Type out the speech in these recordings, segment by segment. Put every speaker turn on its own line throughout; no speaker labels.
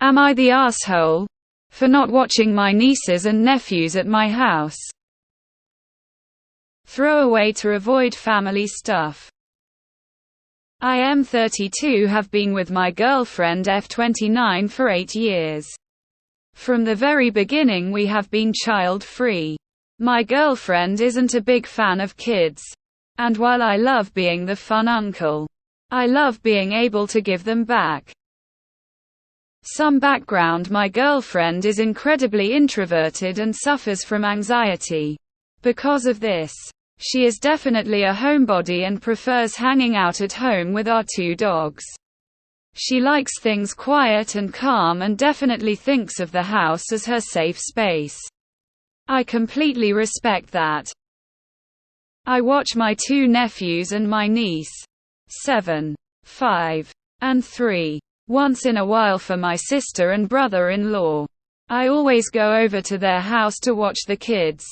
Am I the asshole for not watching my nieces and nephews at my house? Throw away to avoid family stuff. I am 32, have been with my girlfriend F29 for 8 years. From the very beginning we have been child-free. My girlfriend isn't a big fan of kids. And while I love being the fun uncle, I love being able to give them back. Some background: my girlfriend is incredibly introverted and suffers from anxiety. Because of this, she is definitely a homebody and prefers hanging out at home with our 2 dogs. She likes things quiet and calm and definitely thinks of the house as her safe space. I completely respect that. I watch my 2 nephews and my niece, 7, 5, and 3, once in a while for my sister and brother-in-law. I always go over to their house to watch the kids.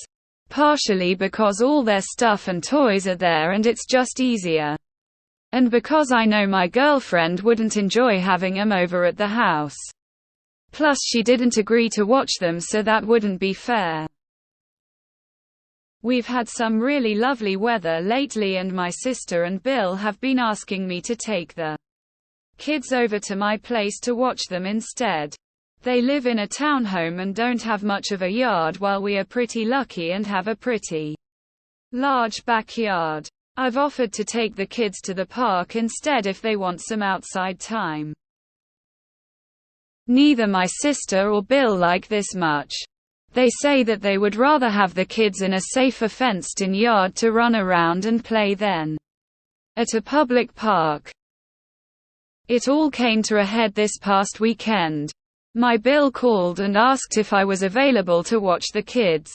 Partially because all their stuff and toys are there and it's just easier. And because I know my girlfriend wouldn't enjoy having them over at the house. Plus she didn't agree to watch them, so that wouldn't be fair. We've had some really lovely weather lately and my sister and Bill have been asking me to take the kids over to my place to watch them instead. They live in a townhome and don't have much of a yard, while we are pretty lucky and have a pretty large backyard. I've offered to take the kids to the park instead if they want some outside time. Neither my sister or Bill like this much. They say that they would rather have the kids in a safer fenced-in yard to run around and play than at a public park. It all came to a head this past weekend. My Bill called and asked if I was available to watch the kids.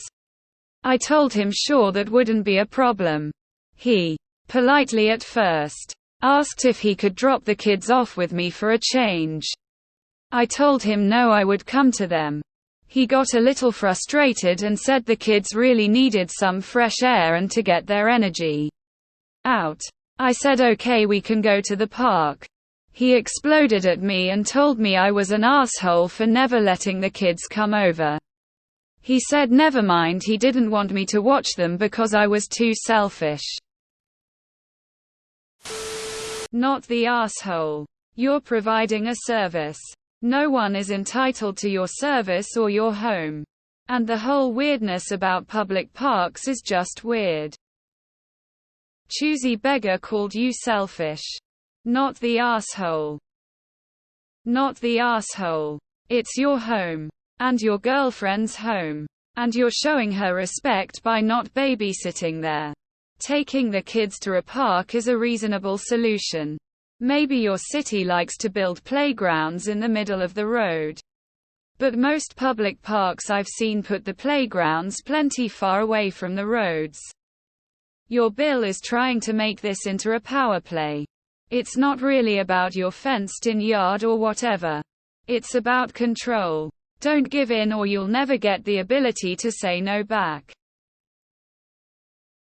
I told him sure, that wouldn't be a problem. He, politely at first, asked if he could drop the kids off with me for a change. I told him no, I would come to them. He got a little frustrated and said the kids really needed some fresh air and to get their energy out. I said okay, we can go to the park. He exploded at me and told me I was an asshole for never letting the kids come over. He said never mind, he didn't want me to watch them because I was too selfish. Not the asshole. You're providing a service. No one is entitled to your service or your home. And the whole weirdness about public parks is just weird. Choosy beggar called you selfish. Not the asshole. Not the asshole. It's your home. And your girlfriend's home. And you're showing her respect by not babysitting there. Taking the kids to a park is a reasonable solution. Maybe your city likes to build playgrounds in the middle of the road. But most public parks I've seen put the playgrounds plenty far away from the roads. Your Bill is trying to make this into a power play. It's not really about your fenced-in yard or whatever. It's about control. Don't give in or you'll never get the ability to say no back.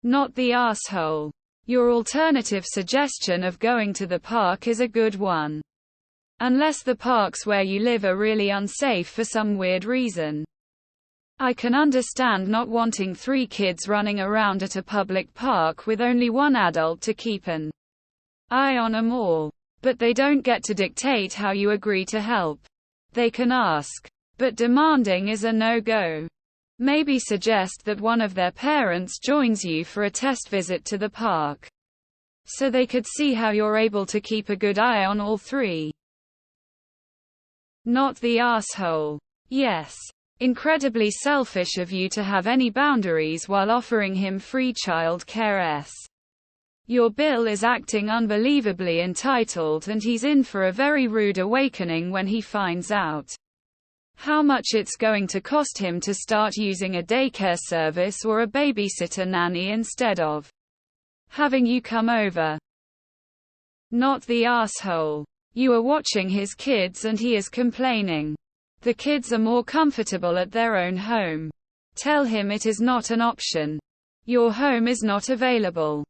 Not the asshole. Your alternative suggestion of going to the park is a good one. Unless the parks where you live are really unsafe for some weird reason. I can understand not wanting 3 kids running around at a public park with only one adult to keep an eye on them all. But they don't get to dictate how you agree to help. They can ask. But demanding is a no-go. Maybe suggest that one of their parents joins you for a test visit to the park. So they could see how you're able to keep a good eye on all 3. Not the asshole. Yes. Incredibly selfish of you to have any boundaries while offering him free child care. Your Bill is acting unbelievably entitled and he's in for a very rude awakening when he finds out how much it's going to cost him to start using a daycare service or a babysitter nanny instead of having you come over. Not the asshole. You are watching his kids and he is complaining. The kids are more comfortable at their own home. Tell him it is not an option. Your home is not available.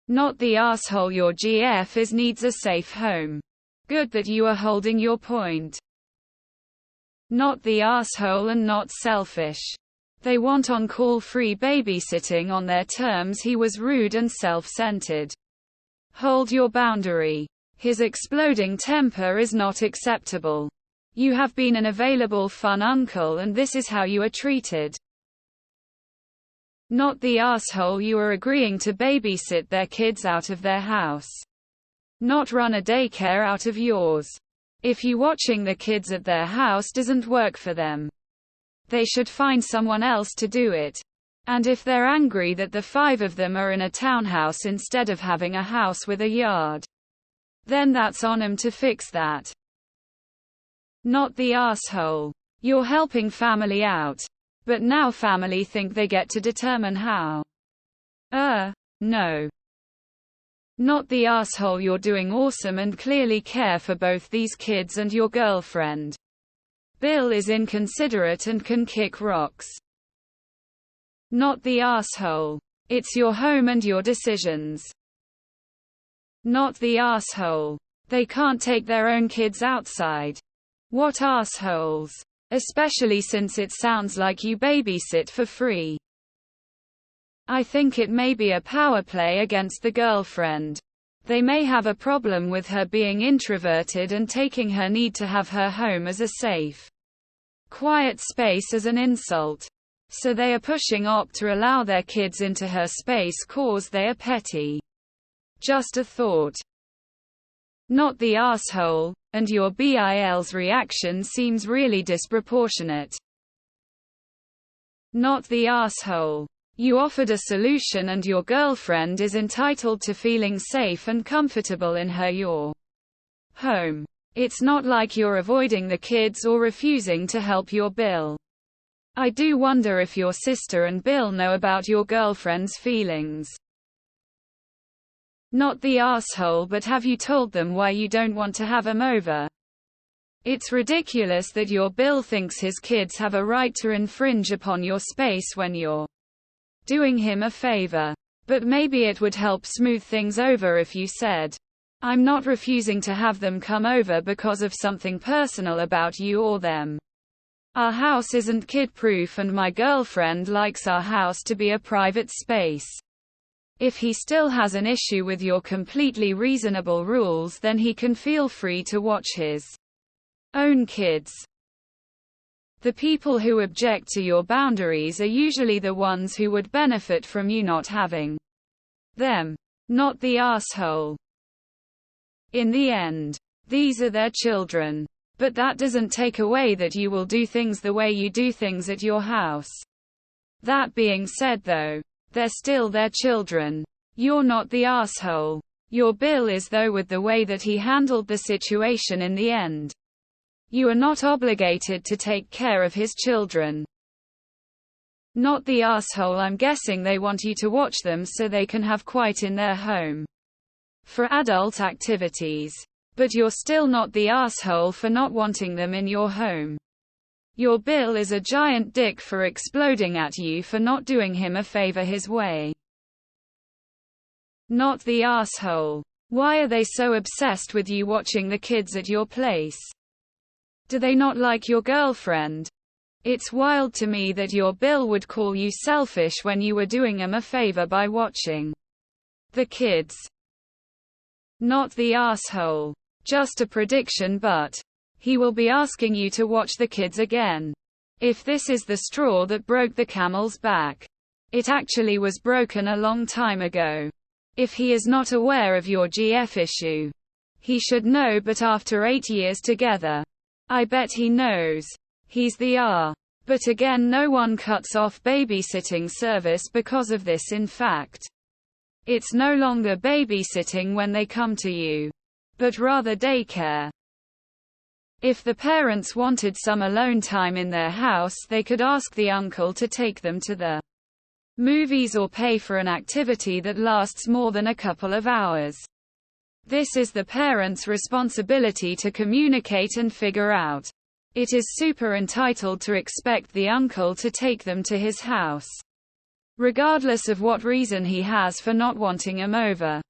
Not the asshole. Your GF needs a safe home. Good that you are holding your point. Not the asshole and not selfish. They want on-call free babysitting on their terms. He was rude and self-centered. Hold your boundary. His exploding temper is not acceptable. You have been an available fun uncle and this is how you are treated. Not the asshole. You are agreeing to babysit their kids out of their house. Not run a daycare out of yours. If you watching the kids at their house doesn't work for them, they should find someone else to do it. And if they're angry that the 5 of them are in a townhouse instead of having a house with a yard, then that's on 'em to fix that. Not the asshole. You're helping family out. But now family think they get to determine how. No. Not the asshole. You're doing awesome and clearly care for both these kids and your girlfriend. Bill is inconsiderate and can kick rocks. Not the asshole. It's your home and your decisions. Not the asshole. They can't take their own kids outside. What assholes. Especially since it sounds like you babysit for free. I think it may be a power play against the girlfriend. They may have a problem with her being introverted and taking her need to have her home as a safe, quiet space as an insult. So they are pushing op to allow their kids into her space cause they are petty. Just a thought. Not the asshole, and your BIL's reaction seems really disproportionate. Not the asshole. You offered a solution and your girlfriend is entitled to feeling safe and comfortable in your home. It's not like you're avoiding the kids or refusing to help your Bill. I do wonder if your sister and Bill know about your girlfriend's feelings. Not the asshole. But have you told them why you don't want to have 'em over? It's ridiculous that your Bill thinks his kids have a right to infringe upon your space when you're doing him a favor. But maybe it would help smooth things over if you said, I'm not refusing to have them come over because of something personal about you or them. Our house isn't kid-proof and my girlfriend likes our house to be a private space. If he still has an issue with your completely reasonable rules, then he can feel free to watch his own kids. The people who object to your boundaries are usually the ones who would benefit from you not having them. Not the asshole. In the end, these are their children. But that doesn't take away that you will do things the way you do things at your house. That being said though, they're still their children. You're not the asshole. Your Bill is though with the way that he handled the situation in the end. You are not obligated to take care of his children. Not the asshole. I'm guessing they want you to watch them so they can have quiet in their home for adult activities. But you're still not the asshole for not wanting them in your home. Your Bill is a giant dick for exploding at you for not doing him a favor his way. Not the asshole. Why are they so obsessed with you watching the kids at your place? Do they not like your girlfriend? It's wild to me that your Bill would call you selfish when you were doing him a favor by watching the kids. Not the asshole. Just a prediction, but he will be asking you to watch the kids again. If this is the straw that broke the camel's back, it actually was broken a long time ago. If he is not aware of your GF issue, he should know, but after 8 years together, I bet he knows. He's the R. But again, no one cuts off babysitting service because of this. In fact, it's no longer babysitting when they come to you, but rather daycare. If the parents wanted some alone time in their house, they could ask the uncle to take them to the movies or pay for an activity that lasts more than a couple of hours. This is the parents' responsibility to communicate and figure out. It is super entitled to expect the uncle to take them to his house, regardless of what reason he has for not wanting them over.